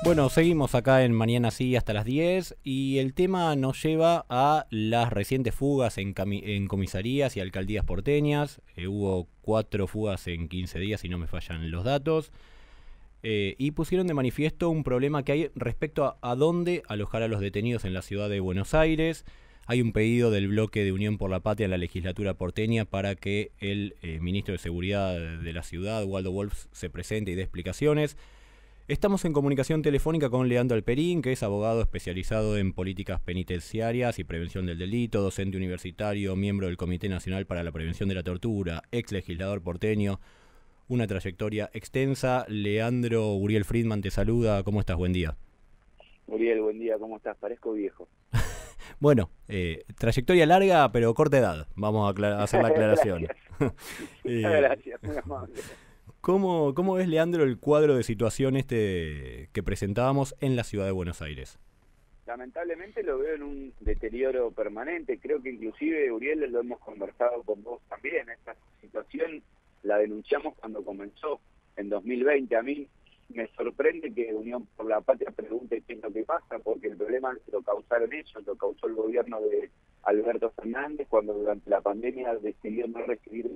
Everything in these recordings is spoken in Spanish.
Bueno, seguimos acá en Mañana Sí hasta las 10 y el tema nos lleva a las recientes fugas en comisarías y alcaldías porteñas. Hubo 4 fugas en 15 días, si no me fallan los datos. Y pusieron de manifiesto un problema que hay respecto a dónde alojar a los detenidos en la ciudad de Buenos Aires. Hay un pedido del bloque de Unión por la Patria en la legislatura porteña para que el ministro de Seguridad de la ciudad, Waldo Wolf, se presente y dé explicaciones. Estamos en comunicación telefónica con Leandro Alperín, que es abogado especializado en políticas penitenciarias y prevención del delito, docente universitario, miembro del Comité Nacional para la Prevención de la Tortura, ex legislador porteño, una trayectoria extensa. Leandro, Uriel Friedman te saluda. ¿Cómo estás? Buen día. Uriel, buen día. ¿Cómo estás? Parezco viejo. Bueno, trayectoria larga, pero corta edad. Vamos a hacer la aclaración. Gracias, muy amable. ¿Cómo ves, Leandro, el cuadro de situación que presentábamos en la ciudad de Buenos Aires? Lamentablemente lo veo en un deterioro permanente. Creo que inclusive, Uriel, lo hemos conversado con vos también. Esta situación la denunciamos cuando comenzó en 2020. A mí me sorprende que Unión por la Patria pregunte qué es lo que pasa, porque el problema lo causaron ellos, lo causó el gobierno de Alberto Fernández cuando durante la pandemia decidió no recibir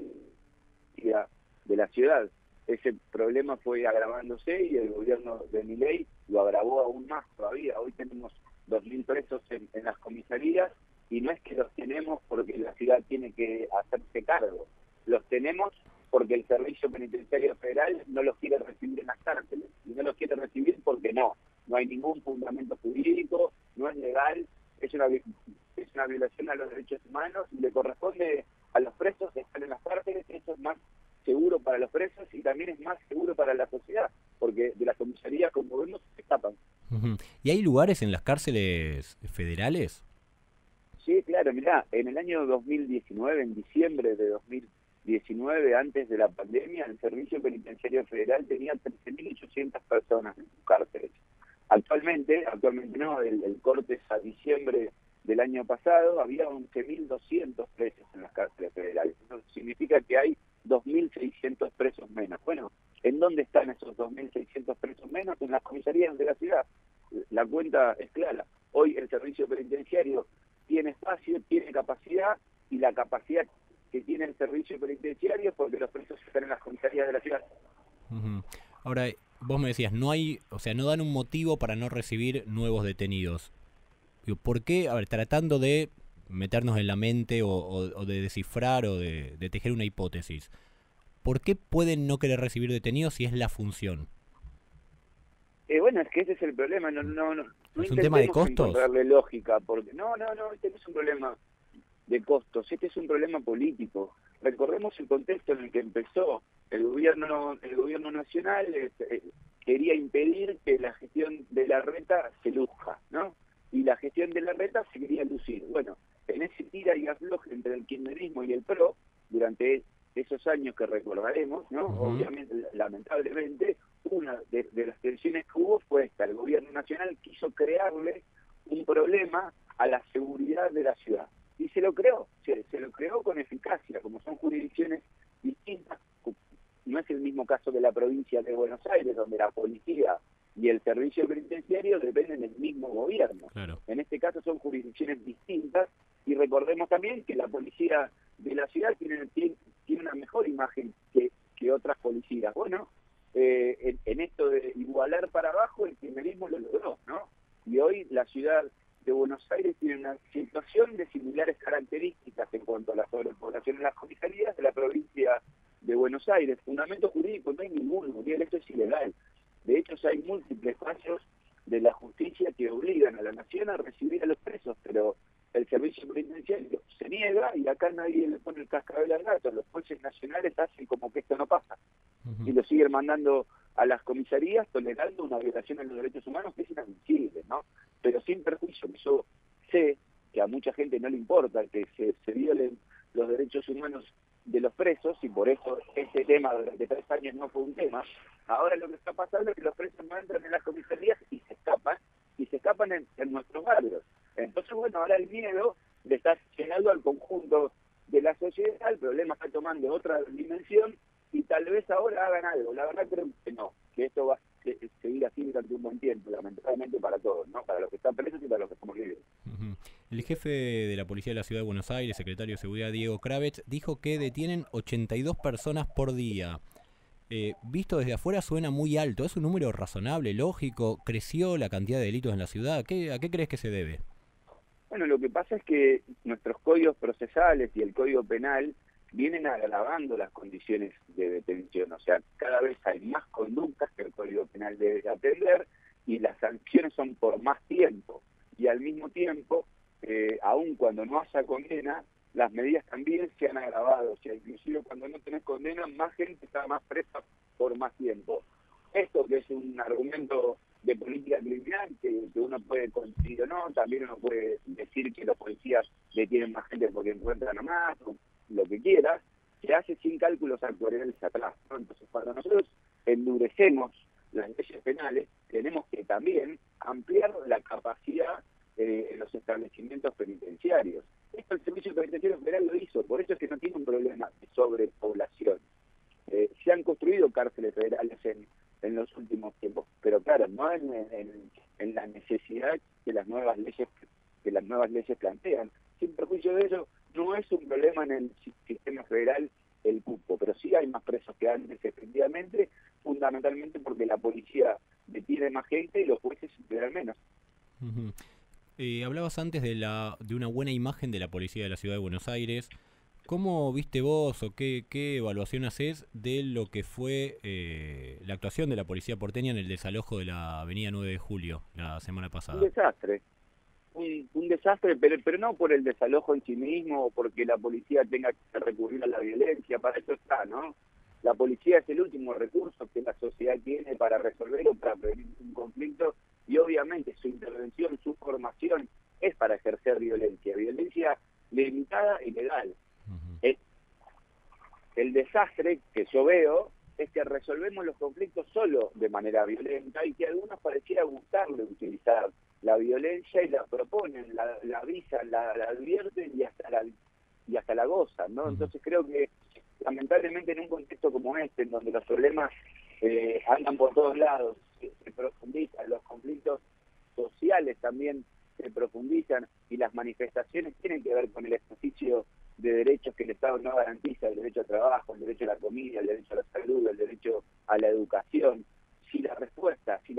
de la ciudad. Ese problema fue agravándose y el gobierno de Milei lo agravó aún más todavía. Hoy tenemos 2.000 presos en las comisarías y no es que los tenemos porque la ciudad tiene que hacerse cargo. Los tenemos porque el Servicio Penitenciario Federal no los quiere recibir en las cárceles. Y no los quiere recibir porque no hay ningún fundamento jurídico, no es legal, es una violación a los derechos humanos y le corresponde a los presos estar en las cárceles. Eso es más seguro para los presos y también es más seguro para la sociedad, porque de las comisarías, como vemos, se escapan. ¿Y hay lugares en las cárceles federales? Sí, claro, mirá, en el año 2019, en diciembre de 2019, antes de la pandemia, el Servicio Penitenciario Federal tenía 13.800 personas en sus cárceles. Actualmente no, el corte es a diciembre del año pasado, había 11.200 presos en las cárceles federales. Eso significa que hay 2.600 presos menos. Bueno, ¿en dónde están esos 2.600 presos menos? En las comisarías de la ciudad. La cuenta es clara. Hoy el servicio penitenciario tiene espacio, tiene capacidad, y la capacidad que tiene el servicio penitenciario es porque los presos están en las comisarías de la ciudad. Ahora, vos me decías, no dan un motivo para no recibir nuevos detenidos. ¿Por qué? A ver, tratando de meternos en la mente o de descifrar o de tejer una hipótesis. ¿Por qué pueden no querer recibir detenidos si es la función? Bueno, es que ese es el problema. No ¿Es un tema de costos? Encontrarle lógica, porque no, este no es un problema de costos, este es un problema político. Recordemos el contexto en el que empezó. El gobierno nacional quería impedir que la gestión de Larreta se luzca, ¿no? Y la gestión de Larreta se quería lucir. Bueno, en ese tira y afloje entre el kirchnerismo y el PRO, durante esos años que recordaremos, ¿no? Obviamente, lamentablemente, una de las tensiones que hubo fue esta: el gobierno nacional quiso crearle un problema a la seguridad de la ciudad. Y se lo creó con eficacia, como son jurisdicciones distintas. No es el mismo caso de la provincia de Buenos Aires, donde la policía y el servicio penitenciario dependen del mismo gobierno. Claro. En este caso son jurisdicciones distintas, y recordemos también que la policía de la ciudad tiene una mejor imagen que otras policías. Bueno, en esto de igualar para abajo, el kirchnerismo lo logró, ¿no? Y hoy la ciudad de Buenos Aires tiene una situación de similares características en cuanto a la sobrepoblación en las comisarías de la provincia de Buenos Aires. Fundamento jurídico no hay ninguno, esto es ilegal. De hecho, hay múltiples fallos de la justicia que obligan a la nación a recibir a los presos, pero el servicio penitenciario se niega y acá nadie le pone el cascabel al gato. Los jueces nacionales hacen como que esto no pasa y lo siguen mandando a las comisarías, tolerando una violación a los derechos humanos que es inadmisible, ¿no? Pero sin perjuicio, que yo sé que a mucha gente no le importa que se violen los derechos humanos de los presos, y por eso este tema durante 3 años no fue un tema. Ahora lo que está pasando es que los presos no entran en las comisarías y se escapan en nuestros barrios. Entonces, bueno, ahora el miedo le está llegando al conjunto de la sociedad, el problema está tomando otra dimensión, y tal vez ahora hagan algo. La verdad creo que no, que esto va a seguir así durante un buen tiempo, lamentablemente para todos, ¿no? Para los que están presos y para los que estamos libres. El jefe de la Policía de la Ciudad de Buenos Aires, secretario de Seguridad Diego Kravetz, dijo que detienen 82 personas por día. Visto desde afuera suena muy alto. ¿Es un número razonable, lógico? ¿Creció la cantidad de delitos en la ciudad? ¿A qué crees que se debe? Bueno, lo que pasa es que nuestros códigos procesales y el Código Penal vienen agravando las condiciones de detención. O sea, cada vez hay más conductas que el Código Penal debe atender y las sanciones son por más tiempo. Y al mismo tiempo, aun cuando no haya condena, las medidas también se han agravado. O sea, inclusive cuando no tenés condena, más gente está más presa por más tiempo. Esto que es un argumento de política criminal que uno puede coincidir o no, también uno puede decir que los policías detienen más gente porque encuentran a más, o lo que quieras, se hace sin cálculos actuariales atrás, ¿no? Entonces, cuando nosotros endurecemos las leyes penales, tenemos que también ampliar la capacidad en los establecimientos penitenciarios. Esto el Servicio Penitenciario Federal lo hizo, por eso es que no tiene un problema de sobrepoblación. Se han construido cárceles federales en los últimos tiempos, pero claro, no en la necesidad que las nuevas leyes plantean. Sin perjuicio de ello, no es un problema en el sistema federal el cupo, pero sí hay más presos que antes, efectivamente, fundamentalmente porque la policía detiene más gente y los jueces liberan menos. Hablabas antes de una buena imagen de la policía de la Ciudad de Buenos Aires. ¿Cómo viste vos o qué evaluación haces de lo que fue la actuación de la policía porteña en el desalojo de la avenida 9 de Julio la semana pasada? Un desastre. Un desastre, pero no por el desalojo en sí mismo o porque la policía tenga que recurrir a la violencia, para eso está, ¿no? La policía es el último recurso que la sociedad tiene para resolver o para prevenir un conflicto y obviamente su intervención, su formación es para ejercer violencia limitada y legal. El desastre que yo veo es que resolvemos los conflictos solo de manera violenta y que a algunos pareciera gustarle utilizar la violencia y la proponen, la avisan, la advierten y hasta la gozan, ¿no? Entonces creo que lamentablemente en un contexto como este, en donde los problemas andan por todos lados, se profundizan, los conflictos sociales también se profundizan y las manifestaciones tienen que ver con el ejercicio de derechos que el Estado no garantiza, el derecho al trabajo, el derecho a la comida, el derecho a la salud, el derecho a la educación. Si la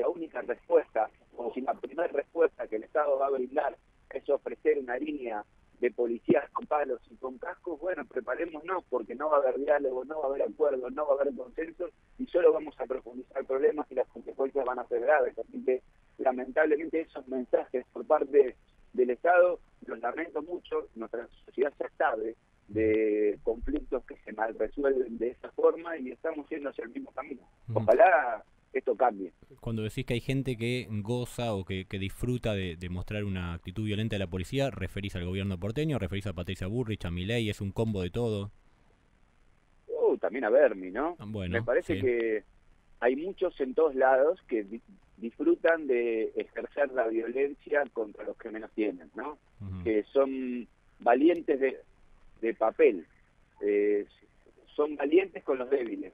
única respuesta, o si la primera respuesta que el Estado va a brindar es ofrecer una línea de policías con palos y con cascos, bueno, preparémonos porque no va a haber diálogo, no va a haber acuerdo, no va a haber consenso y solo vamos a profundizar problemas y las consecuencias van a ser graves. Así que lamentablemente esos mensajes por parte del Estado los lamento mucho. Nuestra sociedad ya sabe de conflictos que se mal resuelven de esa forma y estamos yendo hacia el mismo camino. Ojalá esto cambie. Cuando decís que hay gente que goza o que disfruta de mostrar una actitud violenta de la policía, ¿referís al gobierno porteño, referís a Patricia Bullrich, a Milei, es un combo de todo? También a Bernie, ¿no? Bueno, me parece sí. que hay muchos en todos lados que disfrutan de ejercer la violencia contra los que menos tienen, ¿no? Que son valientes de papel, son valientes con los débiles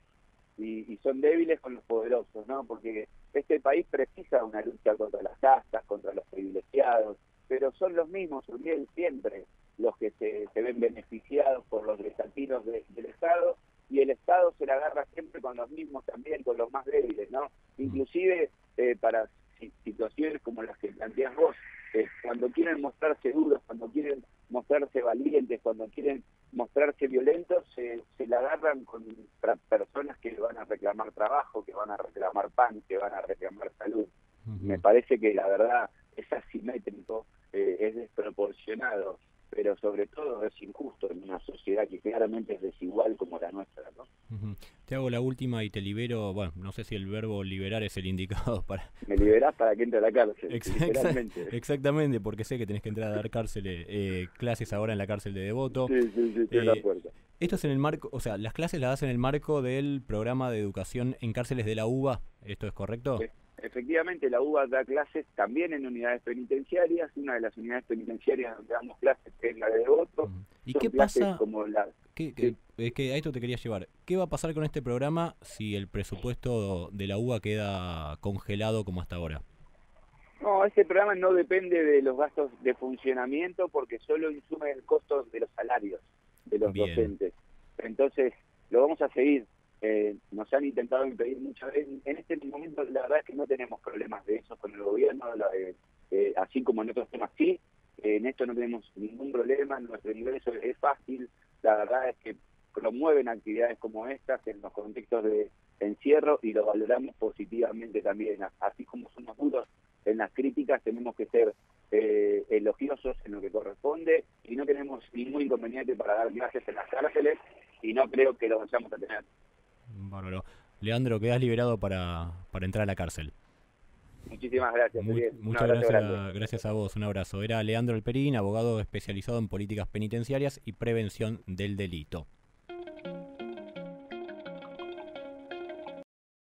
y son débiles con los poderosos, ¿no? Porque este país precisa una lucha contra las castas, contra los privilegiados, pero son los mismos, Uriel, siempre los que se ven beneficiados por los desatinos del Estado, y el Estado se la agarra siempre con los mismos también, con los más débiles, ¿no? Inclusive para situaciones como las que planteas vos, cuando quieren mostrarse duros, cuando quieren mostrarse valientes, cuando quieren mostrarse violentos, se la agarran contra personas que van a reclamar trabajo, que van a reclamar pan, que van a reclamar salud. Me parece que la verdad es asimétrico, es desproporcionado, pero sobre todo es injusto en una sociedad que claramente es desigual como la nuestra, ¿no? Te hago la última y te libero. Bueno, no sé si el verbo liberar es el indicado para... Me liberás para que entre a la cárcel, literalmente. Exactamente, porque sé que tenés que entrar a dar clases ahora en la cárcel de Devoto. Sí, la puerta. Esto es en el marco, o sea, las clases las das en el marco del programa de educación en cárceles de la UBA, ¿esto es correcto? efectivamente la UBA da clases también en unidades penitenciarias. Una de las unidades penitenciarias donde damos clases es la de Devoto. ¿Y Son qué clases pasa? como la... Sí. Es que a esto te quería llevar. ¿Qué va a pasar con este programa si el presupuesto de la UBA queda congelado como hasta ahora? No, este programa no depende de los gastos de funcionamiento porque solo insume el costo de los salarios de los Bien, docentes. Entonces, lo vamos a seguir. Nos han intentado impedir muchas veces. En este momento, la verdad es que no tenemos problemas de eso con el gobierno, así como en otros temas sí. En esto no tenemos ningún problema, nuestro ingreso es fácil. La verdad es que promueven actividades como estas en los contextos de encierro y lo valoramos positivamente también. Así como somos duros en las críticas, tenemos que ser elogiosos en lo que corresponde y no tenemos ningún inconveniente para dar clases en las cárceles y no creo que lo vayamos a tener. bárbaro. Leandro, quedás liberado para entrar a la cárcel. Muchísimas gracias, Uriel. Un Muchas abrazo grande. gracias a vos, un abrazo. Era Leandro Alperín, abogado especializado en políticas penitenciarias y prevención del delito.